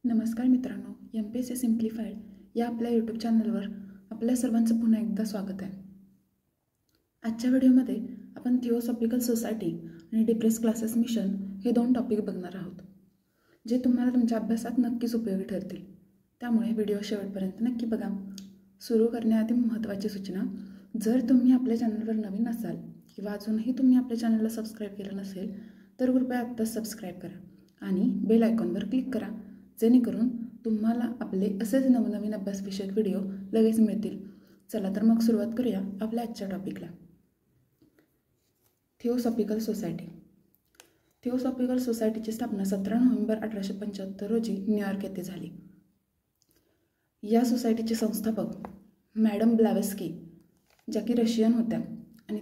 नमस्कार मित्रांनो, MPSC simplified या आपल्या यूट्यूब चॅनलवर आपल्या सर्वांचं पुन्हा एकदा स्वागत आहे. आजच्या व्हिडिओमध्ये आपण थिओसॉफिकल सोसायटी आणि डिप्रेस क्लासेस मिशन हे दोन टॉपिक बघणार आहोत, जे तुम्हाला तुमच्या अभ्यासात नक्कीच उपयोगी ठरतील. त्यामुळे व्हिडिओ शेवटपर्यंत नक्की बघा. सुरू करण्याआधी महत्त्वाची सूचना: जर तुम्ही आपल्या चॅनलवर नवीन असाल किंवा अजूनही तुम्ही आपल्या चॅनलला सबस्क्राईब केलं नसेल तर कृपया आत्ताच सबस्क्राईब करा आणि बेल आयकॉनवर क्लिक करा, जेणेकरून तुम्हाला आपले असेच नवनवीन अभ्यासविषयक व्हिडिओ लगेच मिळतील. चला तर मग सुरुवात करूया आपल्या आजच्या टॉपिकला. Theosophical society. थिओसॉफिकल सोसायटीची स्थापना 17 नोव्हेंबर 1875 रोजी न्यूयॉर्क येथे झाली. या सोसायटीचे संस्थापक मॅडम ब्लॅव्हस्की, ज्या की रशियन होत्या, आणि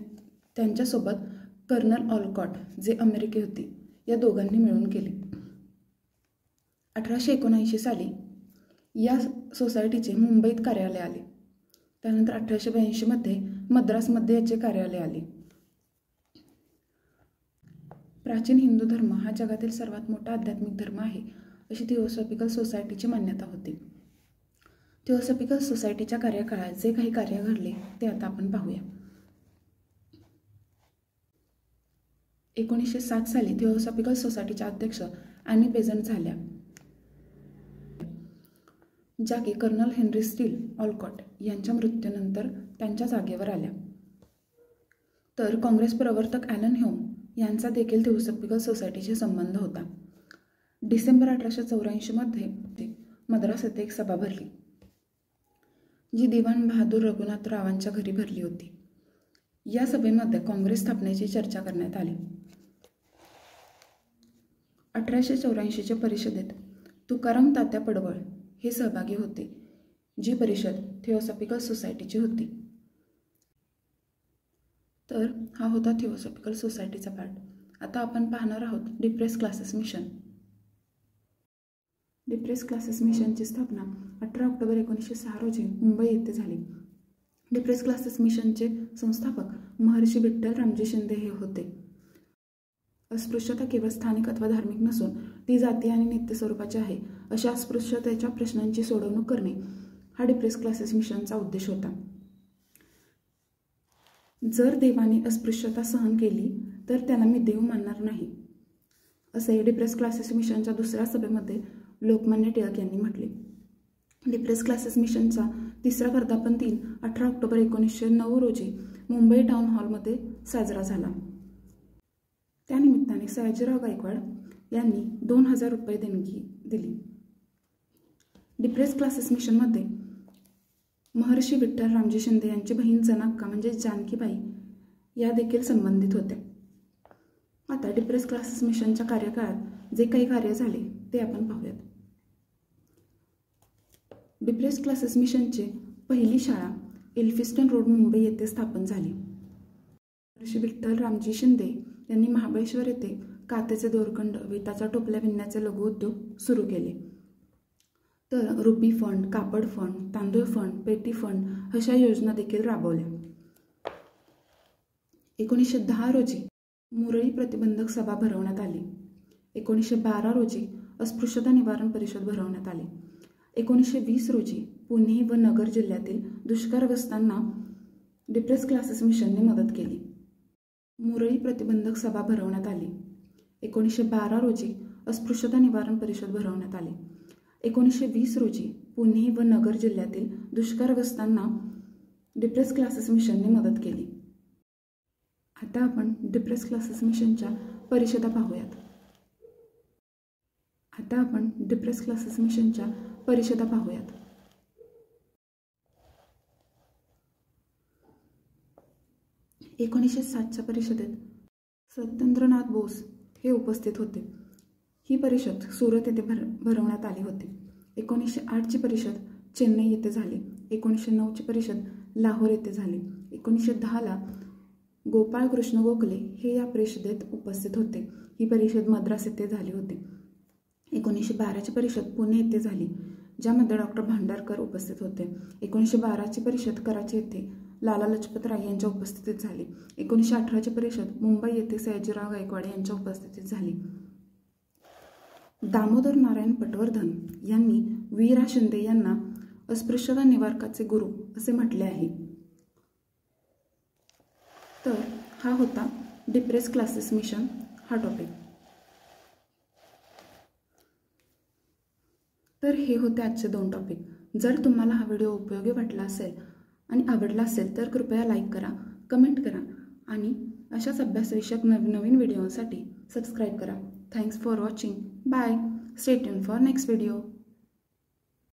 त्यांच्यासोबत कर्नल ऑलकॉट, जे अमेरिकी होती, या दोघांनी मिळून केली. 1879 साली या सोसायटीचे मुंबईत कार्यालय आले. त्यानंतर 1882 मध्ये मद्रासमध्ये याचे कार्यालय आले. प्राचीन हिंदू धर्म हा जगातील सर्वात मोठा आध्यात्मिक धर्म आहे, अशी थिओसॉफिकल सोसायटीची मान्यता होती. थिओसॉफिकल सोसायटीच्या कार्यकाळात जे काही कार्य घडले ते आता आपण पाहूया. 1907 साली थिओसॉफिकल सोसायटीच्या अध्यक्ष ॲनी बेझंट झाल्या, ज्या की कर्नल हेनरी स्टील ऑलकॉट यांच्या मृत्यूनंतर त्यांच्या जागेवर आल्या. तर काँग्रेस प्रवर्तक ॲलन ह्यूम यांचा देखील थिओसॉफिकल सोसायटीशी संबंध होता. डिसेंबर 1884 मध्ये मद्रास येथे एक सभा भरली, जी दिवाण बहादूर रघुनाथ रावांच्या घरी भरली होती. या सभेमध्ये काँग्रेस स्थापनेची चर्चा करण्यात आली. 1884च्या परिषदेत तुकाराम तात्या पडवळ हे सहभागी होते, जी परिषद थिओसॉफिकल सोसायटीची होती. तर हा होता थिओसॉफिकल सोसायटीचा पार्ट. आता आपण पाहणार आहोत depress classes mission. Depress classes मिशनची स्थापना 18 ऑक्टोबर 1906 रोजी मुंबई येथे झाली. डिप्रेस क्लासेस मिशनचे संस्थापक महर्षी विठ्ठल रामजी शिंदे हे होते. अस्पृश्यता केवळ स्थानिक अथवा धार्मिक नसून ती जाती आणि नित्य स्वरूपाची आहे, अशा अस्पृश्यतेच्या प्रश्नांची सोडवणूक करणे हा डिप्रेस क्लासेस मिशनचा उद्देश होता. जर देवाने अस्पृश्यता सहन केली तर त्याला मी देव मानणार नाही, असे डिप्रेस क्लासेस मिशनच्या दुसऱ्या सभेमध्ये लोकमान्य टिळक यांनी म्हटले. डिप्रेस क्लासेस मिशनचा तिसरा वर्धापन दिन 18 ऑक्टोबर 1909 रोजी मुंबई टाउन हॉलमध्ये साजरा झाला. त्यानिमित्ताने सयाजीराव गायकवाड यांनी 2000 रुपये देणगी दिली. डिप्रेस क्लासेस मिशनमध्ये महर्षी विठ्ठल रामजी शिंदे यांची बहीण जनाक्का म्हणजे जानकीबाई या देखील संबंधित होत्या. आता डिप्रेस क्लासेस मिशनच्या कार्यकाळात जे काही कार्य झाले ते आपण पाहूयात. डिप्रेस क्लासेस मिशनची पहिली शाळा एल्फिस्टन रोड मुंबई येथे स्थापन झाली. महर्षी विठ्ठल रामजी शिंदे यांनी महाबळेश्वर येथे काथ्याचे दोरखंड, विटाच्या टोपल्या विणण्याचे लघुउद्योग सुरू केले. तर रुपी फंड, कापड फंड, तांदूळ फंड, पेटी फंड अशा योजना देखील राबवल्या. 1910 रोजी मुरळी प्रतिबंधक सभा भरवण्यात आली. 1912 रोजी अस्पृश्यता निवारण परिषद भरवण्यात आली. 1920 रोजी पुणे व नगर जिल्ह्यातील दुष्काळग्रस्तांना डिप्रेस क्लासेस मिशनने मदत केली. मुरळी प्रतिबंधक सभा भरवण्यात आली. 1912 रोजी अस्पृश्यता निवारण परिषद भरवण्यात आली. 1920 रोजी पुणे व नगर जिल्ह्यातील दुष्काळग्रस्तांना डिप्रेस क्लासेस मिशनने मदत केली. आता आपण डिप्रेस क्लासेस मिशनच्या परिषदा पाहूयात. 1907च्या परिषदेत सत्येंद्रनाथ बोस हे उपस्थित होते. ही परिषद सुरत येथे भरवण्यात आली होती. 1908ची परिषद चेन्नई येथे झाली. 1909ची परिषद लाहोर येथे झाली. 1910ला गोपाळ कृष्ण गोखले हे या परिषदेत उपस्थित होते. ही परिषद मद्रास येथे झाली होती. 1912ची परिषद पुणे येथे झाली, ज्यामध्ये डॉक्टर भांडारकर उपस्थित होते. 1912ची परिषद कराची येथे लाला लजपत राय यांच्या उपस्थितीत झाली. 1918ची परिषद मुंबई येथे सयाजीराव गायकवाड यांच्या उपस्थितीत झाली. दामोदर नारायण पटवर्धन यांनी वी रा शिंदे यांना अस्पृश्यता निवारकाचे गुरु असे म्हटले आहे. तर हा होता डिप्रेस क्लासेस मिशन हा टॉपिक. तर हे होते आजचे 2 टॉपिक. जर तुम्हाला हा व्हिडिओ उपयोगी वाटला असेल आणि आवडला असेल तर कृपया लाईक करा, कमेंट करा आणि अशाच अभ्यासविषयक नवीन व्हिडिओसाठी सबस्क्राईब करा. Thanks for watching. Bye. Stay tune for next video.